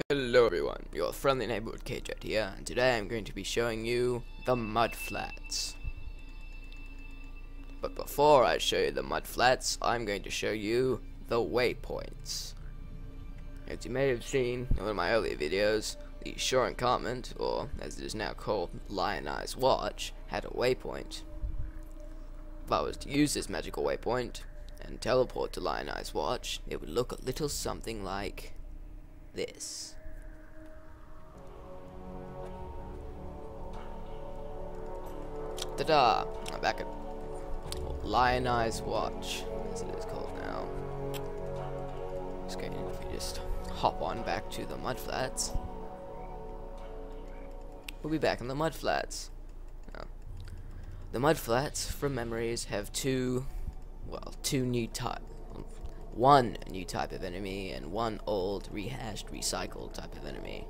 Hello everyone, your friendly neighborhood kdread here, and today I'm going to be showing you the mud flats. But before I show you the mud flats, I'm going to show you the waypoints. As you may have seen in one of my earlier videos, the Shore Encampment, or as it is now called, Lionized Watch, had a waypoint. If I was to use this magical waypoint and teleport to Lionized Watch, it would look a little something like this. Ta-da! I'm back at Lionized Watch, as it is called now. Just going, if you just hop on back to the mud flats, we'll be back in the mud flats. Now, the mud flats, from memories, have one new type of enemy and one old, rehashed, recycled type of enemy.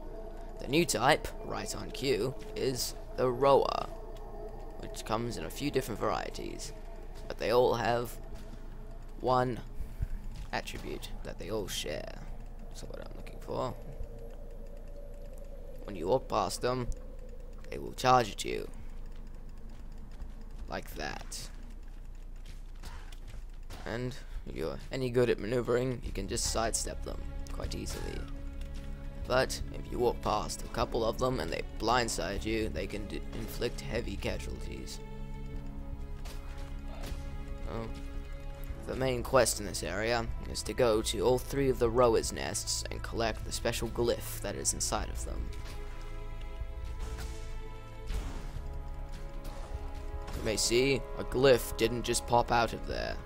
The new type, right on cue, is the Rhoa, which comes in a few different varieties, but they all have one attribute that they all share. So what I'm looking for, when you walk past them, they will charge at you, like that. And if you're any good at maneuvering, you can just sidestep them quite easily. But if you walk past a couple of them and they blindside you, they can inflict heavy casualties. So, the main quest in this area is to go to all three of the Rhoa's nests and collect the special glyph that is inside of them. You may see, a glyph didn't just pop out of there.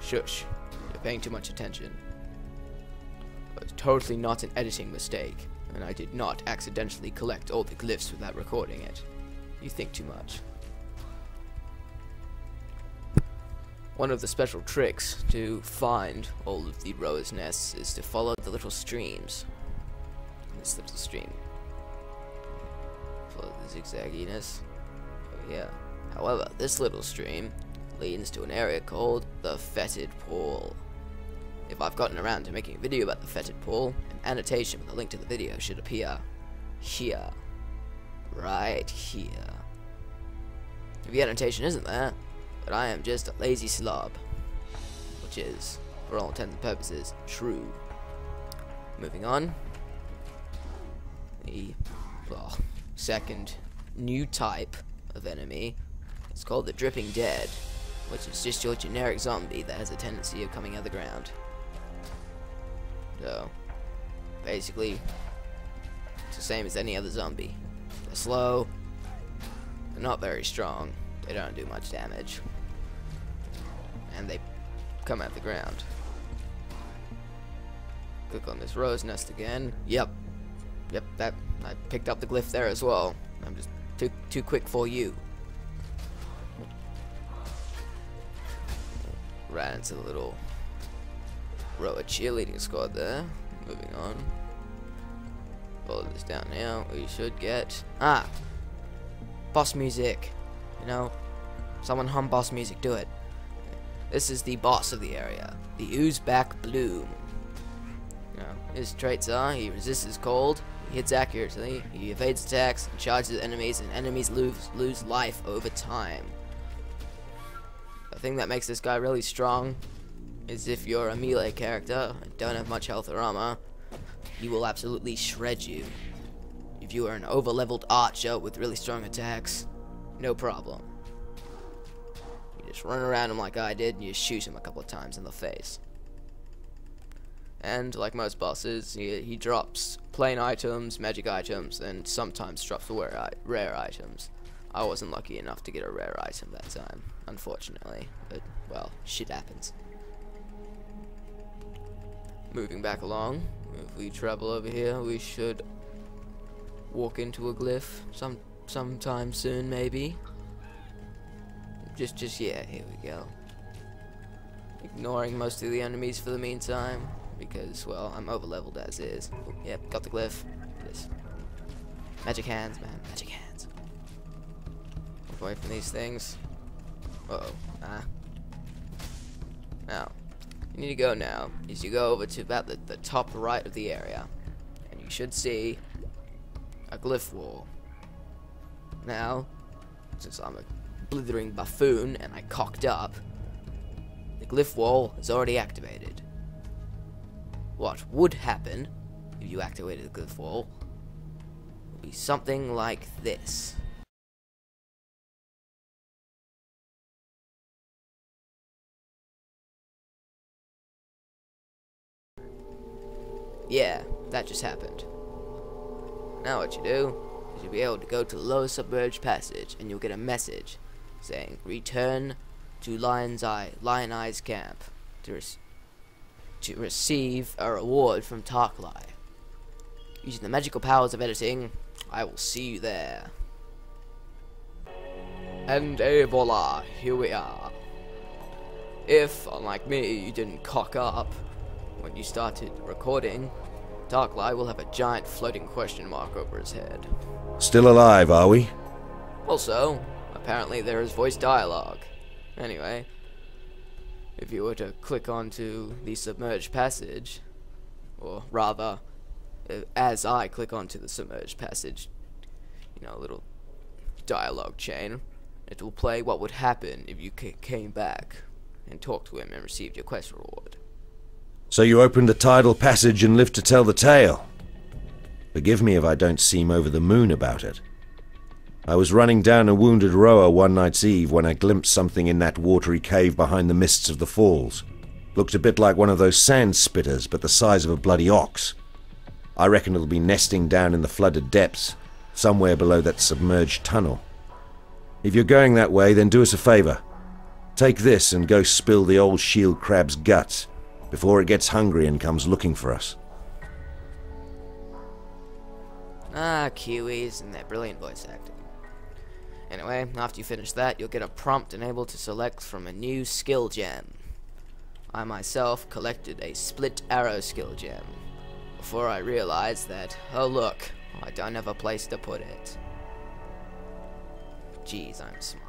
Shush, you're paying too much attention. It was totally not an editing mistake, and I did not accidentally collect all the glyphs without recording it. You think too much. One of the special tricks to find all of the Rhoa's nests is to follow the little streams. This little stream. Follow the zigzagginess. Oh yeah. However, this little stream leads to an area called the Fetid Pool. If I've gotten around to making a video about the Fetid Pool, an annotation with a link to the video should appear here. Right here. If the annotation isn't there, then I am just a lazy slob. Which is, for all intents and purposes, true. Moving on. The second new type of enemy is called the Dripping Dead, which is just your generic zombie that has a tendency of coming out of the ground. So, basically, it's the same as any other zombie. They're slow, they're not very strong, they don't do much damage, and they come out of the ground. Click on this Rhoa's nest again. Yep, that I picked up the glyph there as well. I'm just too quick for you. Right into the little Rhoa cheerleading squad there. Moving on. Follow this down now. We should get boss music. You know, someone hum boss music. Do it. This is the boss of the area, the Oozeback Bloom. You know, his traits are: he resists cold, he hits accurately, he evades attacks, and charges enemies, and enemies lose life over time. The thing that makes this guy really strong is if you're a melee character and don't have much health or armor, he will absolutely shred you. If you are an over-leveled archer with really strong attacks, no problem. You just run around him like I did and you shoot him a couple of times in the face. And like most bosses, he drops plain items, magic items, and sometimes drops rare items. I wasn't lucky enough to get a rare item that time, unfortunately, but, well, shit happens. Moving back along, if we travel over here, we should walk into a glyph sometime soon, maybe. Yeah, here we go. Ignoring most of the enemies for the meantime, because, well, I'm over-leveled as is. Oh, yep, got the glyph. This. Magic hands, man, magic hands. Away from these things. Uh-oh. Now, you need to go now is you go over to about the top right of the area, and you should see a glyph wall. Now, since I'm a blithering buffoon and I cocked up, the glyph wall is already activated. What would happen if you activated the glyph wall would be something like this. Yeah, that just happened. Now what you do is you'll be able to go to the lower submerged passage and you'll get a message saying return to Lion's Eye's camp to receive a reward from Tarklai. Using the magical powers of editing, I will see you there. And voila, here we are. If, unlike me, you didn't cock up when you started recording, Tarklai will have a giant floating question mark over his head. Still alive, are we? Also, apparently there is voice dialogue. Anyway, if you were to click onto the submerged passage, or rather, as I click onto the submerged passage, you know, a little dialogue chain, it will play what would happen if you came back and talked to him and received your quest reward. So you opened the tidal passage and lived to tell the tale. Forgive me if I don't seem over the moon about it. I was running down a wounded Rhoa one night's eve when I glimpsed something in that watery cave behind the mists of the falls. Looked a bit like one of those sand spitters, but the size of a bloody ox. I reckon it'll be nesting down in the flooded depths, somewhere below that submerged tunnel. If you're going that way, then do us a favor. Take this and go spill the old shield crab's guts before it gets hungry and comes looking for us. Ah, Kiwis and their brilliant voice acting. Anyway, after you finish that, you'll get a prompt enabled to select from a new skill gem. I myself collected a split arrow skill gem before I realized that, oh look, I don't have a place to put it. Jeez, I'm smart.